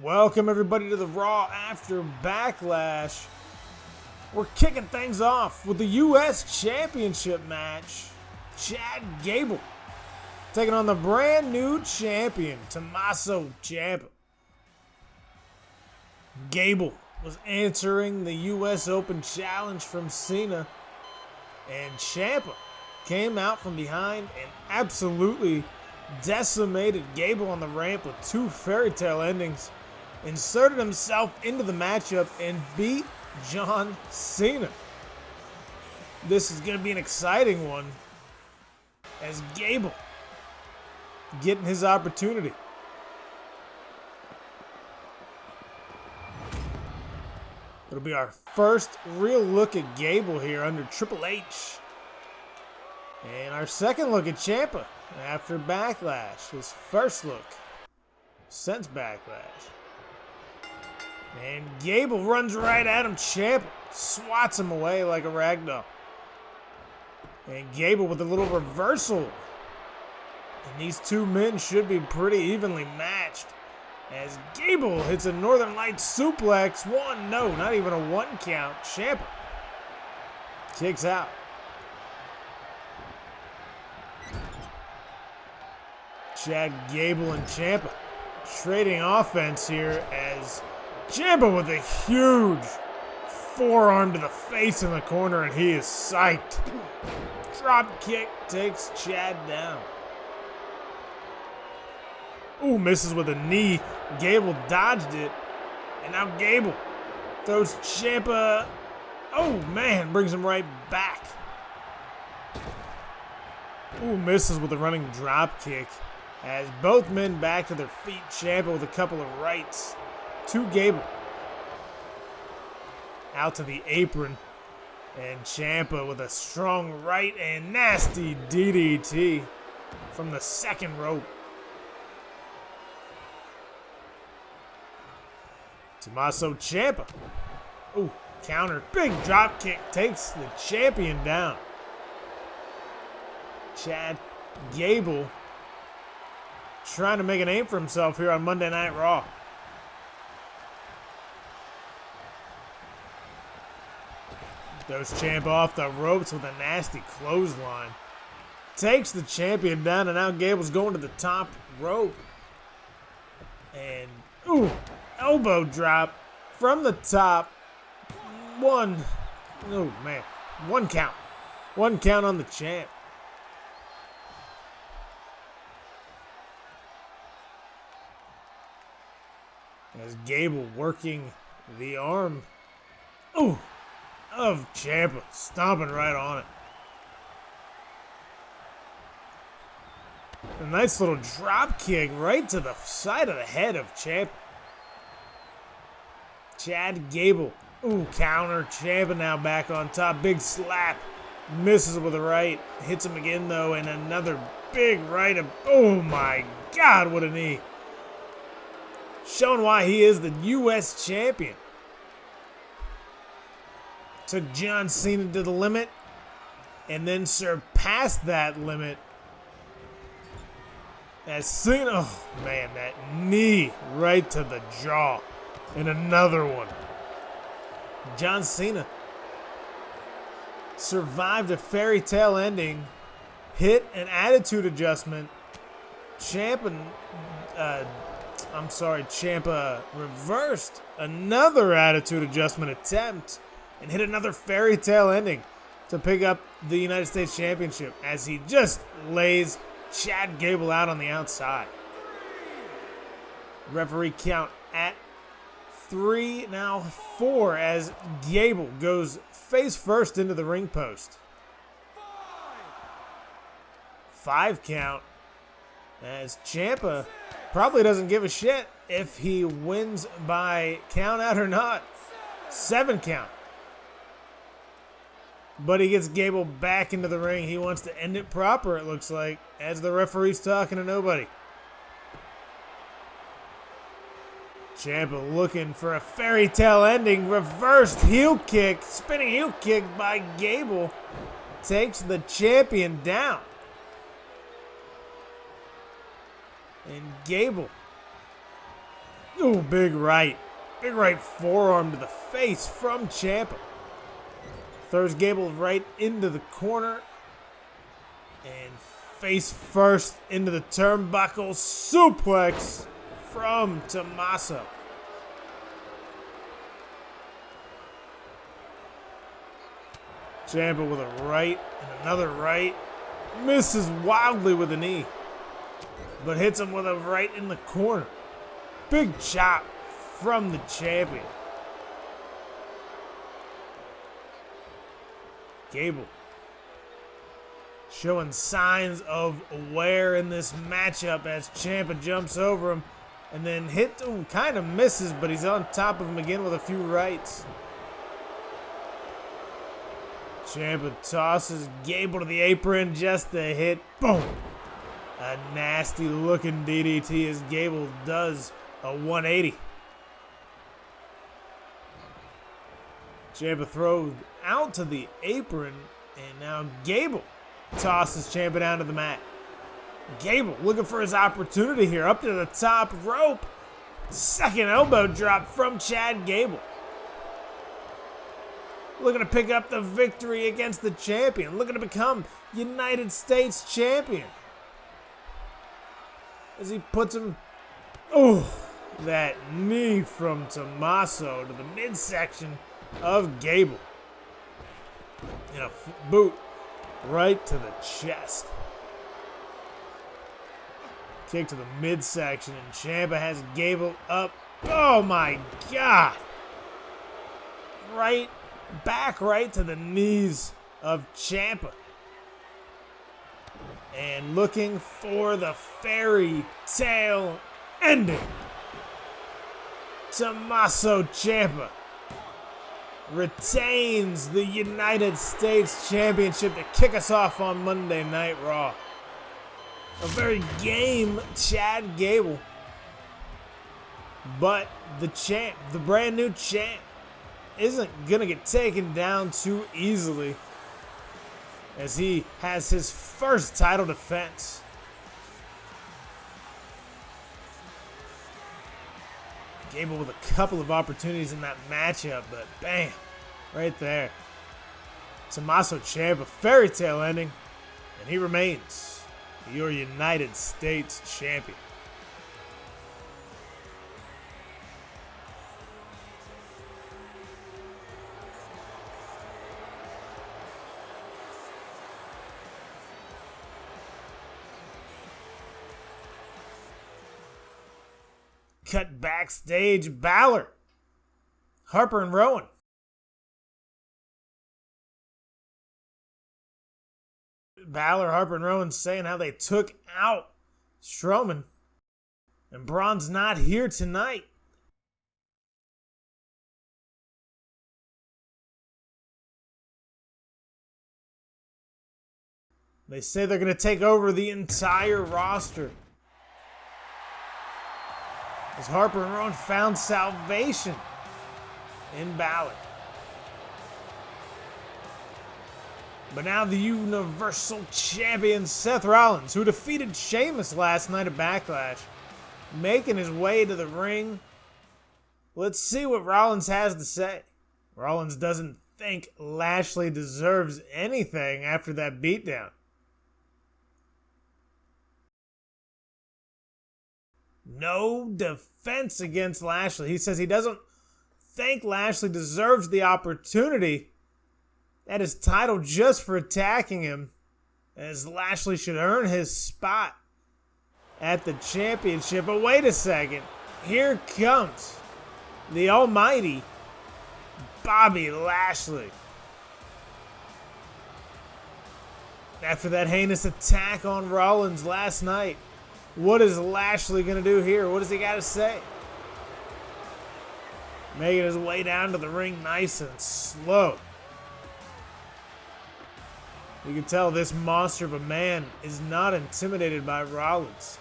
Welcome everybody to the Raw after Backlash. We're kicking things off with the U.S. Championship match. Chad Gable taking on the brand new champion, Tommaso Ciampa. Gable was answering the U.S. Open challenge from Cena, and Ciampa came out from behind and absolutely decimated Gable on the ramp with two fairy tale endings, inserted himself into the matchup, and beat John Cena. This is going to be an exciting one as Gable getting his opportunity. It'll be our first real look at Gable here under Triple H. And our second look at Ciampa after Backlash. His first look since Backlash. And Gable runs right at him. Ciampa swats him away like a ragdoll. And Gable with a little reversal. And these two men should be pretty evenly matched, as Gable hits a Northern Lights suplex. One, no, not even a one count. Ciampa kicks out. Chad Gable and Ciampa trading offense here, as Ciampa with a huge forearm to the face in the corner, and he is psyched. Drop kick takes Chad down. Ooh, misses with a knee. Gable dodged it, and now Gable throws Ciampa. Oh man, brings him right back. Ooh, misses with a running drop kick, as both men back to their feet. Ciampa with a couple of rights to Gable. Out to the apron, and Ciampa with a strong right and nasty DDT from the second rope. Tommaso Ciampa. Ooh, counter. Big drop kick takes the champion down. Chad Gable trying to make a name for himself here on Monday Night Raw. Throws Ciampa off the ropes with a nasty clothesline. Takes the champion down, and now Gable's going to the top rope. And, ooh, elbow drop from the top. One count. One count on the champ. As Gable working the arm of Ciampa, stomping right on it. A nice little drop kick right to the side of the head of Ciampa. Chad Gable. Ooh, counter. Ciampa now back on top. Big slap. Misses with a right. Hits him again, though, and another big right. Oh, my God, what a knee. Showing why he is the U.S. champion. Took John Cena to the limit and then surpassed that limit. As Cena, oh man, that knee right to the jaw. And another one. John Cena survived a fairy tale ending, hit an attitude adjustment. Ciampa reversed another attitude adjustment attempt and hit another fairy tale ending to pick up the United States Championship, as he just lays Chad Gable out on the outside. Referee count at 3, now 4, as Gable goes face first into the ring post. 5 count, as Ciampa probably doesn't give a shit if he wins by count out or not. 7 count. But he gets Gable back into the ring. He wants to end it proper, it looks like, as the referee's talking to nobody. Ciampa looking for a fairy tale ending. Reversed heel kick. Spinning heel kick by Gable. Takes the champion down. And Gable Ooh, big right. Big right forearm to the face from Ciampa. Throws Gable right into the corner. And face first into the turnbuckle. Suplex from Tommaso. Ciampa with a right and another right. Misses wildly with a knee. But hits him with a right in the corner. Big chop from the champion. Gable showing signs of wear in this matchup as Ciampa jumps over him and then kind of misses, but he's on top of him again with a few rights. Ciampa tosses Gable to the apron just to hit. Boom! A nasty looking DDT as Gable does a 180. Ciampa throws out to the apron, and now Gable tosses Ciampa down to the mat. Gable looking for his opportunity here, up to the top rope. Second elbow drop from Chad Gable. Looking to pick up the victory against the champion. Looking to become United States champion. As he puts him... Oh, that knee from Tommaso to the midsection of Gable. And a boot right to the chest. Kick to the midsection, and Ciampa has Gable up. Oh my God! Back right to the knees of Ciampa. And looking for the fairy tale ending. Tommaso Ciampa retains the United States Championship to kick us off on Monday Night Raw. A very game Chad Gable. But the champ, the brand new champ, isn't going to get taken down too easily as he has his first title defense. Gable with a couple of opportunities in that matchup, but bam, right there. Tommaso Ciampa, fairy tale ending, and he remains your United States champion. Cut backstage, Balor, Harper and Rowan. Balor, Harper, and Rowan saying how they took out Strowman. And Braun's not here tonight. They say they're going to take over the entire roster. As Harper and Rowan found salvation in Balor. But now the Universal Champion Seth Rollins, who defeated Sheamus last night at Backlash, making his way to the ring. Let's see what Rollins has to say. Rollins doesn't think Lashley deserves anything after that beatdown. No defense against Lashley. He says he doesn't think Lashley deserves the opportunity at his title just for attacking him, as Lashley should earn his spot at the championship. But wait a second. Here comes the almighty Bobby Lashley. After that heinous attack on Rollins last night, what is Lashley going to do here? What does he got to say? Making his way down to the ring nice and slow. You can tell this monster of a man is not intimidated by Rollins.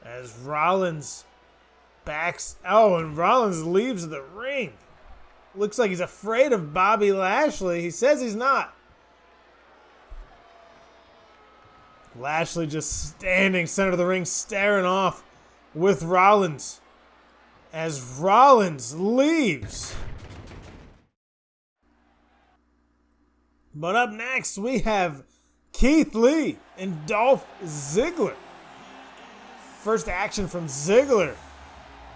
As Rollins backs... Oh, and Rollins leaves the ring. Looks like he's afraid of Bobby Lashley. He says he's not. Lashley just standing center of the ring, staring off with Rollins as Rollins leaves. But up next, we have Keith Lee and Dolph Ziggler. First action from Ziggler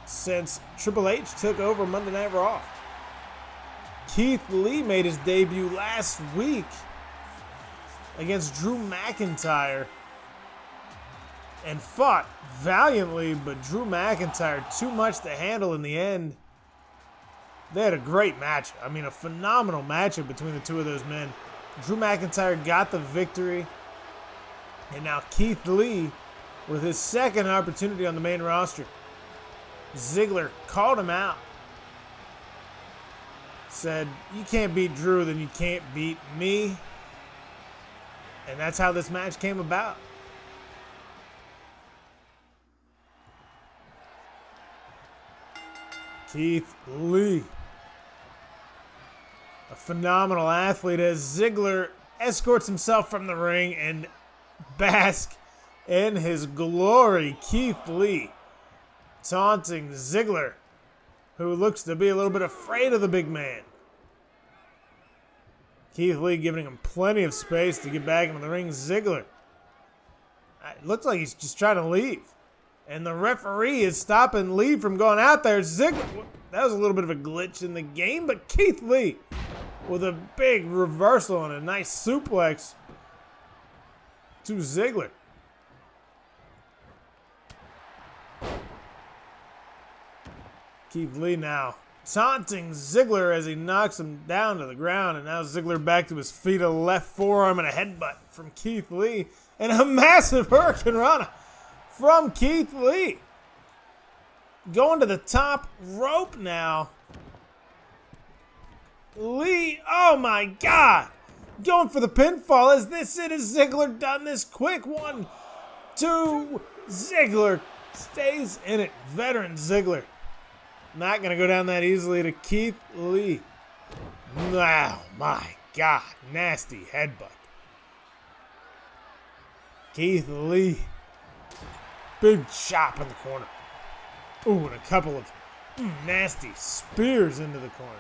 since Triple H took over Monday Night Raw. Keith Lee made his debut last week against Drew McIntyre and fought valiantly, but Drew McIntyre too much to handle in the end. They had a great match. I mean, a phenomenal matchup between the two of those men. Drew McIntyre got the victory, and now Keith Lee with his second opportunity on the main roster. Ziggler called him out. Said, you can't beat Drew, then you can't beat me. And that's how this match came about. Keith Lee, a phenomenal athlete, as Ziggler escorts himself from the ring and bask in his glory. Keith Lee taunting Ziggler, who looks to be a little bit afraid of the big man. Keith Lee giving him plenty of space to get back into the ring. Ziggler, it looks like he's just trying to leave. And the referee is stopping Lee from going out there. Ziggler, that was a little bit of a glitch in the game, but Keith Lee with a big reversal and a nice suplex to Ziggler. Keith Lee now taunting Ziggler as he knocks him down to the ground, and now Ziggler back to his feet, a left forearm and a headbutt from Keith Lee, and a massive Hurricane Rana from Keith Lee. Going to the top rope now. Lee, oh my God, going for the pinfall. Is this it? Is Ziggler done this quick? 1, 2, Ziggler stays in it. Veteran Ziggler. Not going to go down that easily to Keith Lee. Oh my God, nasty headbutt. Keith Lee. Big chop in the corner. Ooh, and a couple of nasty spears into the corner.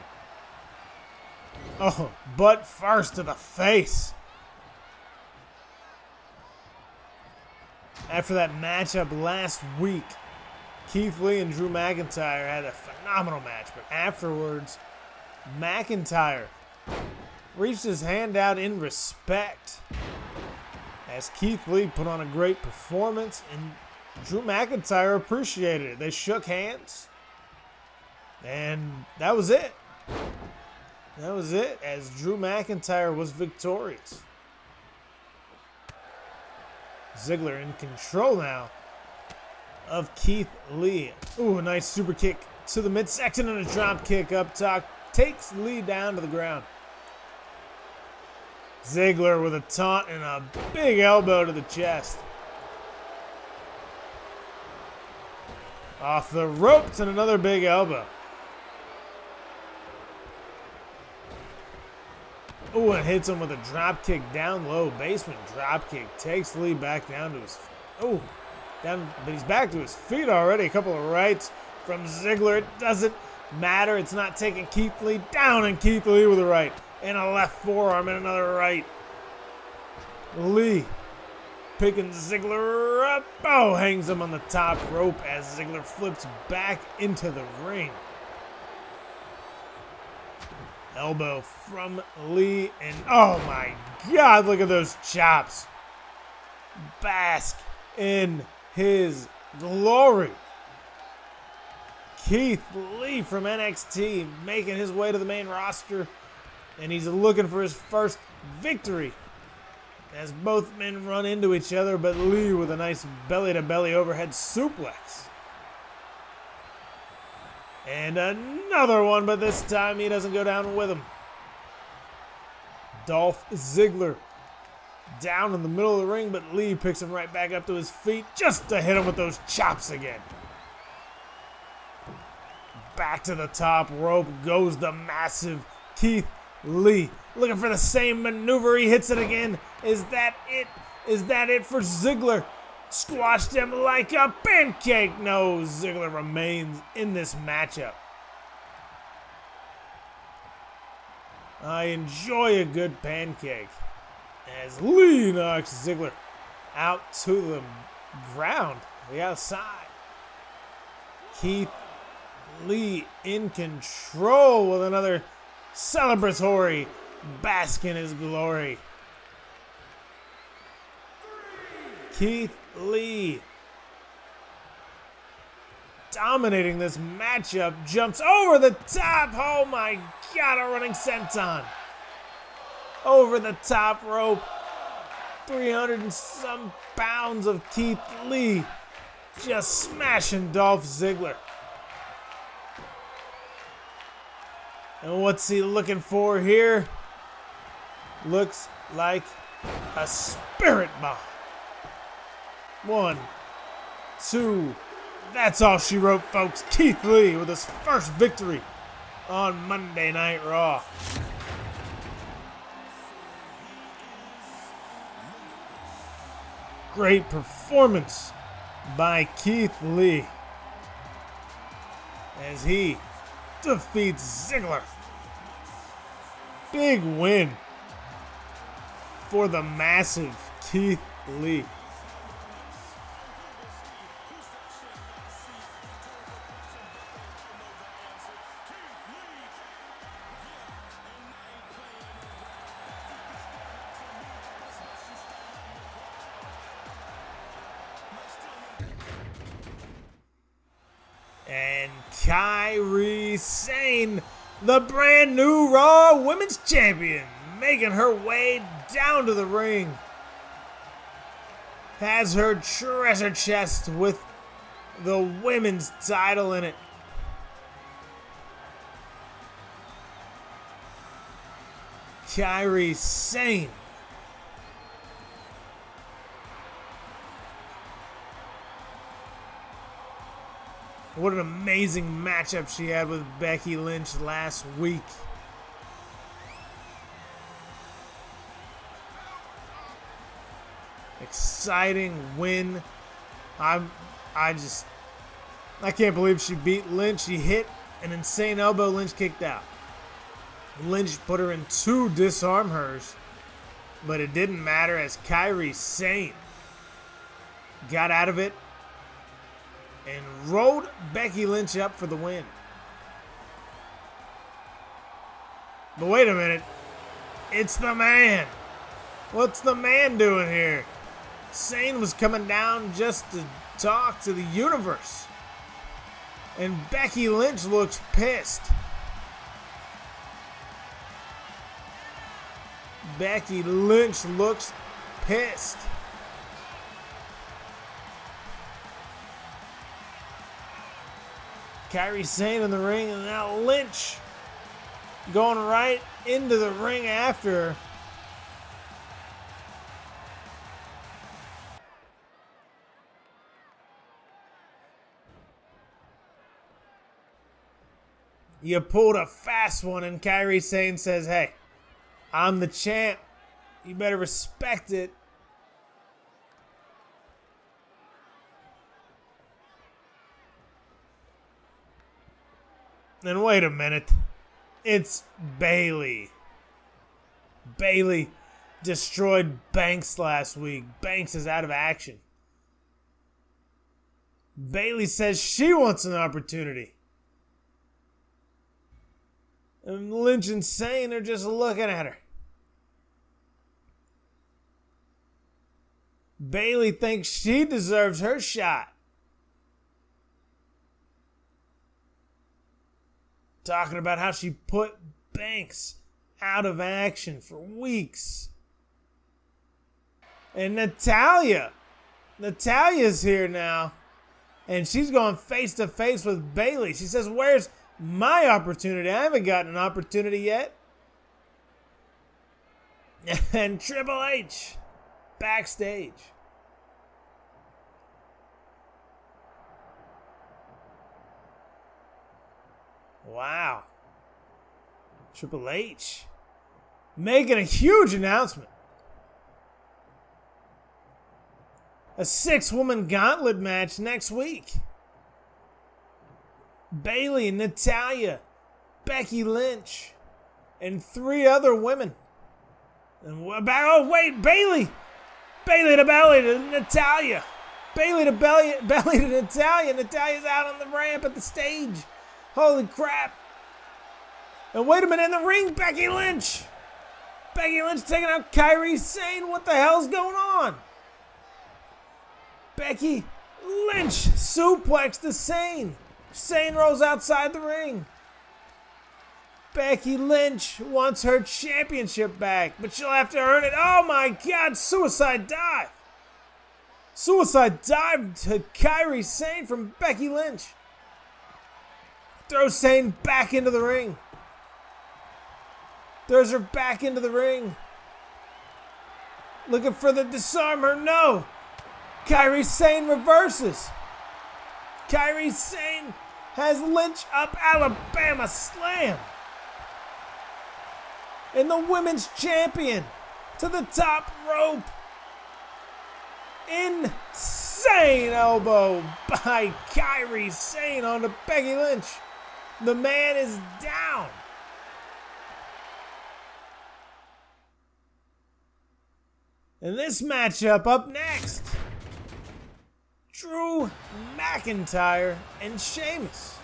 Oh, butt first to the face. After that matchup last week, Keith Lee and Drew McIntyre had a phenomenal match, but afterwards, McIntyre reached his hand out in respect as Keith Lee put on a great performance, and Drew McIntyre appreciated it. They shook hands, and that was it. That was it, as Drew McIntyre was victorious. Ziggler in control now of Keith Lee. Ooh, a nice super kick to the midsection and a drop kick up top. Takes Lee down to the ground. Ziggler with a taunt and a big elbow to the chest. Off the ropes and another big elbow. Ooh, and hits him with a drop kick down low. Basement drop kick. Takes Lee back down to his... Ooh. Down, but he's back to his feet already. A couple of rights from Ziggler. It doesn't matter. It's not taking Keith Lee down, and Keith Lee with a right. And a left forearm and another right. Lee picking Ziggler up. Oh, hangs him on the top rope as Ziggler flips back into the ring. Elbow from Lee, and oh my God, look at those chops. Bask in his glory. Keith Lee from NXT making his way to the main roster, and he's looking for his first victory as both men run into each other, but Lee with a nice belly-to-belly overhead suplex. And another one, but this time he doesn't go down with him. Dolph Ziggler down in the middle of the ring, but Lee picks him right back up to his feet just to hit him with those chops again. Back to the top rope goes the massive Keith Lee. Looking for the same maneuver. He hits it again. Is that it? Is that it for Ziggler? Squashed him like a pancake. No, Ziggler remains in this matchup. I enjoy a good pancake. As Lee knocks Ziggler out to the ground, the outside. Keith Lee in control with another celebratory bask in his glory. Keith Lee dominating this matchup, jumps over the top. Oh my God, a running senton. Over the top rope. 300 and some pounds of Keith Lee just smashing Dolph Ziggler. And what's he looking for here? Looks like a spirit bomb. 1, 2. That's all she wrote, folks. Keith Lee with his first victory on Monday Night Raw. Great performance by Keith Lee as he defeats Ziggler. Big win for the massive Keith Lee. And Kairi Sane, the brand new Raw Women's Champion, making her way down to the ring. Has her treasure chest with the women's title in it. Kairi Sane. What an amazing matchup she had with Becky Lynch last week. Exciting win. I can't believe she beat Lynch. She hit an insane elbow. Lynch kicked out. Lynch put her in 2 disarm hers, but it didn't matter as Kairi Sane got out of it and rolled Becky Lynch up for the win. But wait a minute. It's the man. What's the man doing here? Sane was coming down just to talk to the universe. And Becky Lynch looks pissed. Becky Lynch looks pissed. Kairi Sane in the ring, and now Lynch going right into the ring after her. You pulled a fast one, and Kairi Sane says, "Hey, I'm the champ. You better respect it." And wait a minute. It's Bayley. Bayley destroyed Banks last week. Banks is out of action. Bayley says she wants an opportunity. And Lynch and Sane are just looking at her. Bayley thinks she deserves her shot. Talking about how she put Banks out of action for weeks. And Natalia's here now. And she's going face to face with Bayley. She says, "Where's my opportunity? I haven't gotten an opportunity yet." And Triple H backstage. Wow. Triple H making a huge announcement. a 6-woman gauntlet match next week. Bayley and Natalya, Becky Lynch, and 3 other women. And Bayley! Bayley to Natalya. Bayley to Natalya. Natalya's out on the ramp at the stage. Holy crap. And wait a minute, in the ring, Becky Lynch. Becky Lynch taking out Kairi Sane. What the hell's going on? Becky Lynch suplex to Sane. Sane rolls outside the ring. Becky Lynch wants her championship back, but she'll have to earn it. Oh my God, suicide dive. Suicide dive to Kairi Sane from Becky Lynch. Throws Sane back into the ring. Throws her back into the ring. Looking for the disarmer. No. Kairi Sane reverses. Kairi Sane has Lynch up. Alabama slam. And the women's champion to the top rope. Insane elbow by Kairi Sane onto Becky Lynch. The man is down. And this matchup up next, Drew McIntyre and Sheamus.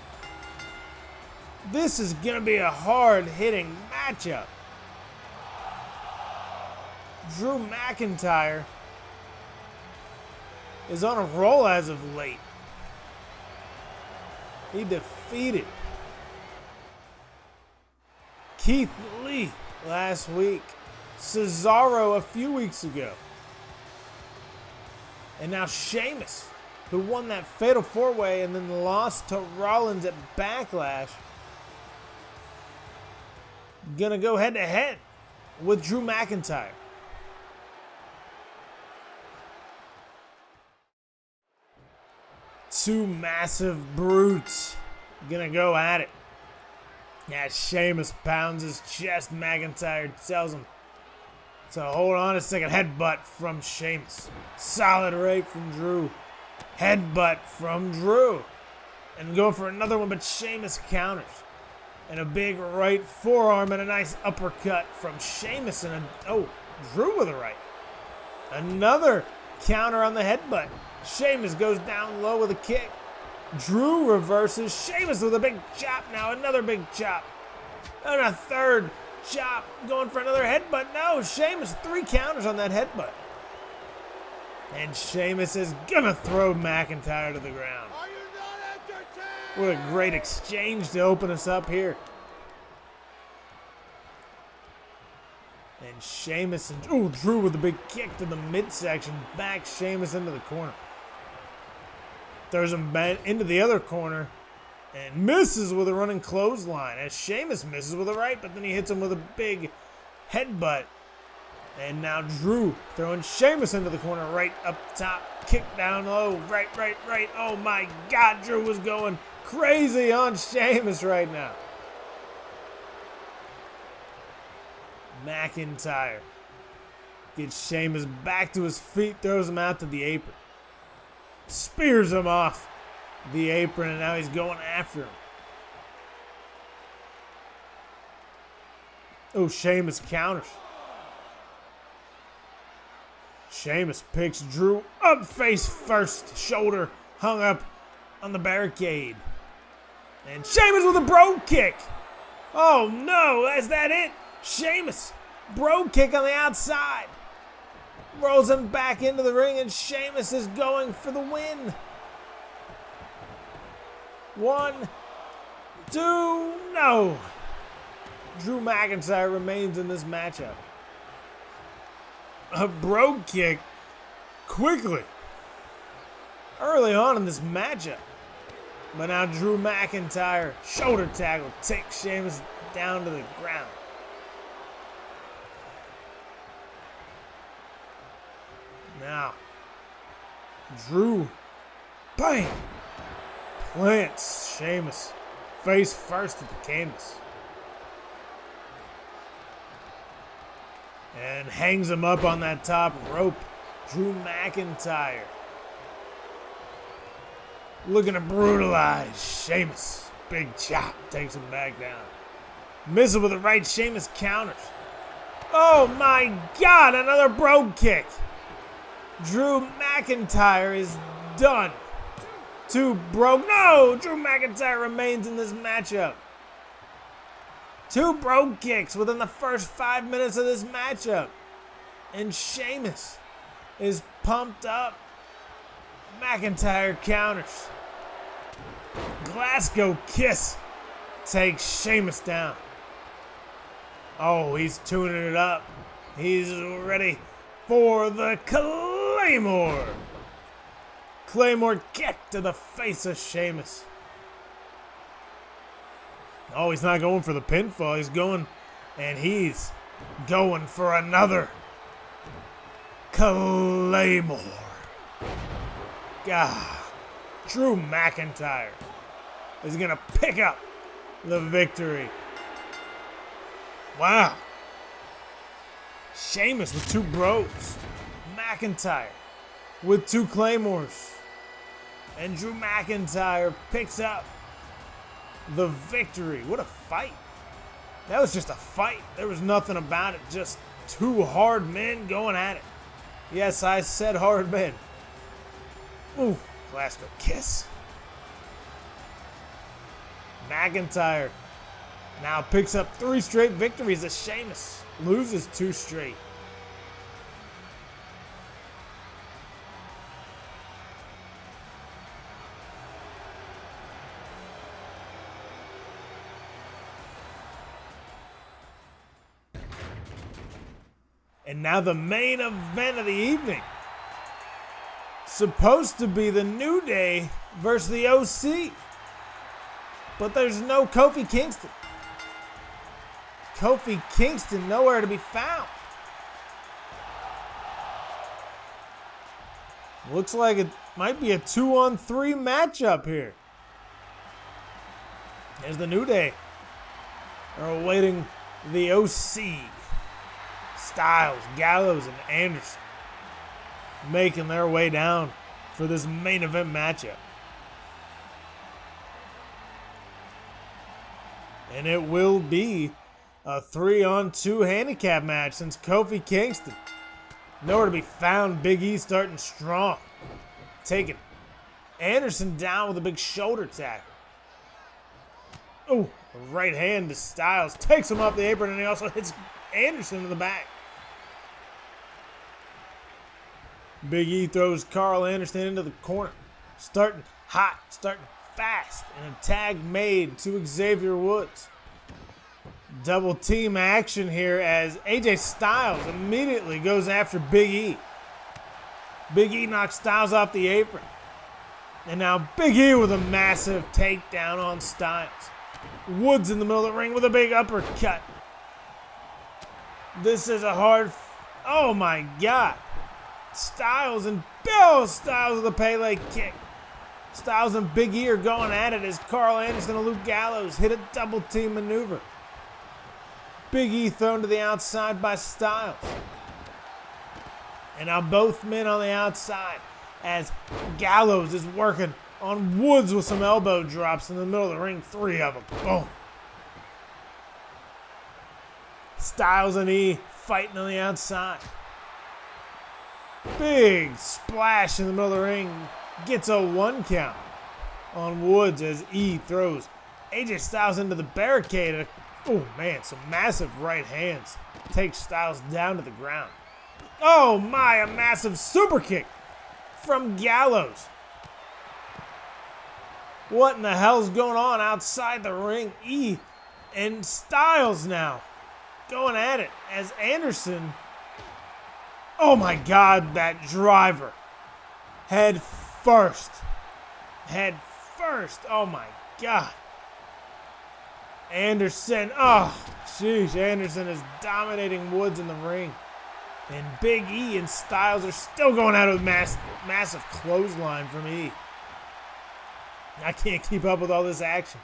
This is going to be a hard-hitting matchup. Drew McIntyre is on a roll as of late. He defeated Keith Lee last week, Cesaro a few weeks ago, and now Sheamus, who won that fatal 4-way and then lost to Rollins at Backlash, gonna go head-to-head with Drew McIntyre. Two massive brutes gonna go at it. As Sheamus pounds his chest, McIntyre tells him to hold on a second. Headbutt from Sheamus. Solid right from Drew. Headbutt from Drew. And go for another one, but Sheamus counters. And a big right forearm and a nice uppercut from Sheamus. And Drew with a right. Another counter on the headbutt. Sheamus goes down low with a kick. Drew reverses. Sheamus with a big chop now. Another big chop. And a third chop. Going for another headbutt. No, Sheamus 3 counters on that headbutt. And Sheamus is going to throw McIntyre to the ground. Are you not entertained? What a great exchange to open us up here. And Sheamus and Drew with a big kick to the midsection. Back Sheamus into the corner. Throws him back into the other corner and misses with a running clothesline as Sheamus misses with a right, but then he hits him with a big headbutt. And now Drew throwing Sheamus into the corner, right up top, kick down low, right. Oh my God, Drew was going crazy on Sheamus right now. McIntyre gets Sheamus back to his feet, throws him out to the apron. Spears him off the apron, and now he's going after him. Oh, Sheamus counters. Sheamus picks Drew up face first, shoulder hung up on the barricade. And Sheamus with a brogue kick. Oh no, is that it? Sheamus, brogue kick on the outside. Rolls him back into the ring, and Sheamus is going for the win. 1, 2, no. Drew McIntyre remains in this matchup. A brogue kick quickly early on in this matchup. But now Drew McIntyre, shoulder tackle, takes Sheamus down to the ground. Now, Drew, bang, plants Sheamus face first at the canvas. And hangs him up on that top rope. Drew McIntyre looking to brutalize Sheamus. Big chop takes him back down. Misses with the right, Sheamus counters. Oh my God, another brogue kick. Drew McIntyre is done. Two brogue. No, Drew McIntyre remains in this matchup. Two brogue kicks within the first 5 minutes of this matchup. And Sheamus is pumped up. McIntyre counters. Glasgow kiss takes Sheamus down. Oh, he's tuning it up. He's ready for the Claymore. Claymore kick to the face of Sheamus. Oh, he's not going for the pinfall. He's going for another Claymore. God, Drew McIntyre is going to pick up the victory. Wow. Sheamus with two bros. McIntyre with two Claymores. And Drew McIntyre picks up the victory. What a fight. That was just a fight. There was nothing about it. Just two hard men going at it. Yes, I said hard men. Ooh, Glasgow kiss. McIntyre now picks up 3 straight victories as Sheamus loses 2 straight. And now the main event of the evening. Supposed to be the New Day versus the OC. But there's no Kofi Kingston. Kofi Kingston nowhere to be found. Looks like it might be a 2-on-3 matchup here. As the New Day are awaiting the OC. Styles, Gallows, and Anderson making their way down for this main event matchup. And it will be a 3-on-2 handicap match since Kofi Kingston nowhere to be found. Big E starting strong. Taking Anderson down with a big shoulder tackle. Oh, right hand to Styles. Takes him off the apron and he also hits Anderson in the back. Big E throws Carl Anderson into the corner. Starting hot, starting fast. And a tag made to Xavier Woods. Double team action here as AJ Styles immediately goes after Big E. Big E knocks Styles off the apron. And now Big E with a massive takedown on Styles. Woods in the middle of the ring with a big uppercut. This is a hard... Oh my God. Styles and Bill Styles with a Pele kick. Styles and Big E are going at it as Carl Anderson and Luke Gallows hit a double team maneuver. Big E thrown to the outside by Styles. And now both men on the outside as Gallows is working on Woods with some elbow drops in the middle of the ring. 3 of them. Boom. Styles and E fighting on the outside. Big splash in the middle of the ring. Gets a 1 count on Woods as E throws AJ Styles into the barricade. Oh man, some massive right hands. Takes Styles down to the ground. Oh my, a massive super kick from Gallows. What in the hell's going on outside the ring? E and Styles now going at it as Anderson. Oh my God, that driver. Head first. Head first. Oh my God. Anderson. Oh, jeez. Anderson is dominating Woods in the ring. And Big E and Styles are still going at it with massive clothesline from E. I can't keep up with all this action.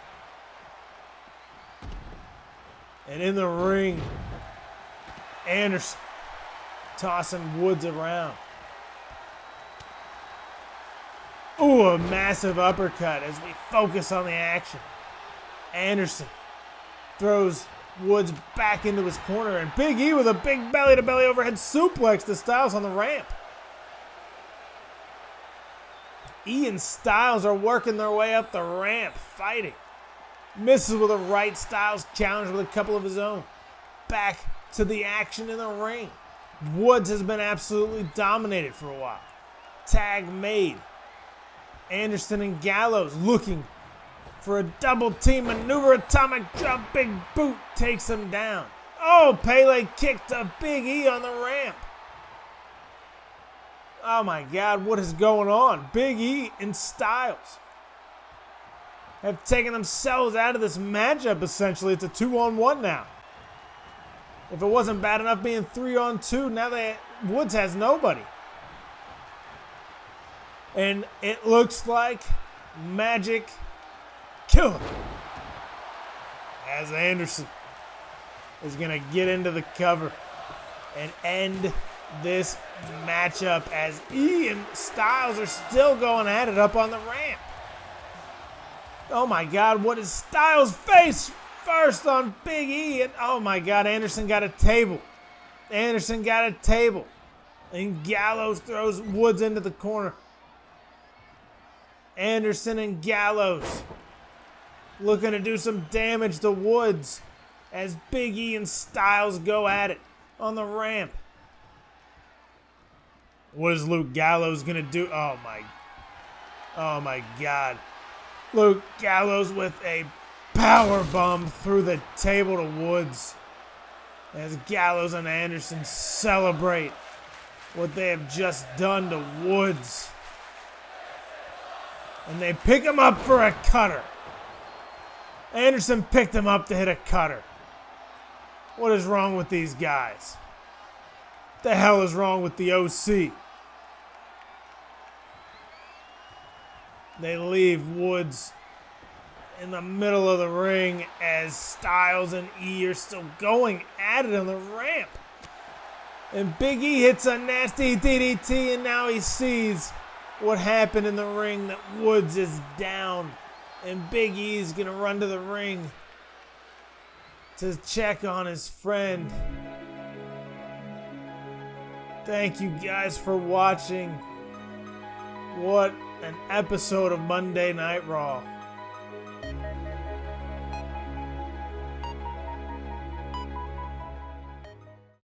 And in the ring, Anderson tossing Woods around. Ooh, a massive uppercut as we focus on the action. Anderson throws Woods back into his corner, and Big E with a big belly-to-belly overhead suplex to Styles on the ramp. E and Styles are working their way up the ramp, fighting. Misses with a right, Styles challenge with a couple of his own. Back to the action in the ring. Woods has been absolutely dominated for a while. Tag made. Anderson and Gallows looking for a double team maneuver. Atomic drop, big boot takes him down. Oh, Pele kicked a Big E on the ramp. Oh my God, what is going on? Big E and Styles have taken themselves out of this matchup essentially. It's a 2-on-1 now. If it wasn't bad enough being 3-on-2, now Woods has nobody. And it looks like Magic Killer as Anderson is going to get into the cover and end this matchup as E and Styles are still going at it up on the ramp. Oh my God, what is Styles' face first on Big E? And oh my God, Anderson got a table. Anderson got a table. And Gallows throws Woods into the corner. Anderson and Gallows looking to do some damage to Woods as Big E and Styles go at it on the ramp. What is Luke Gallows going to do? Oh my God. Luke Gallows with a power bomb through the table to Woods as Gallows and Anderson celebrate what they have just done to Woods. And they pick him up for a cutter. Anderson picked him up to hit a cutter. What is wrong with these guys? What the hell is wrong with the OC? They leave Woods in the middle of the ring as Styles and E are still going at it on the ramp. And Big E hits a nasty DDT, and now he sees what happened in the ring, that Woods is down. And Big E's going to run to the ring to check on his friend. Thank you guys for watching. What an episode of Monday Night Raw.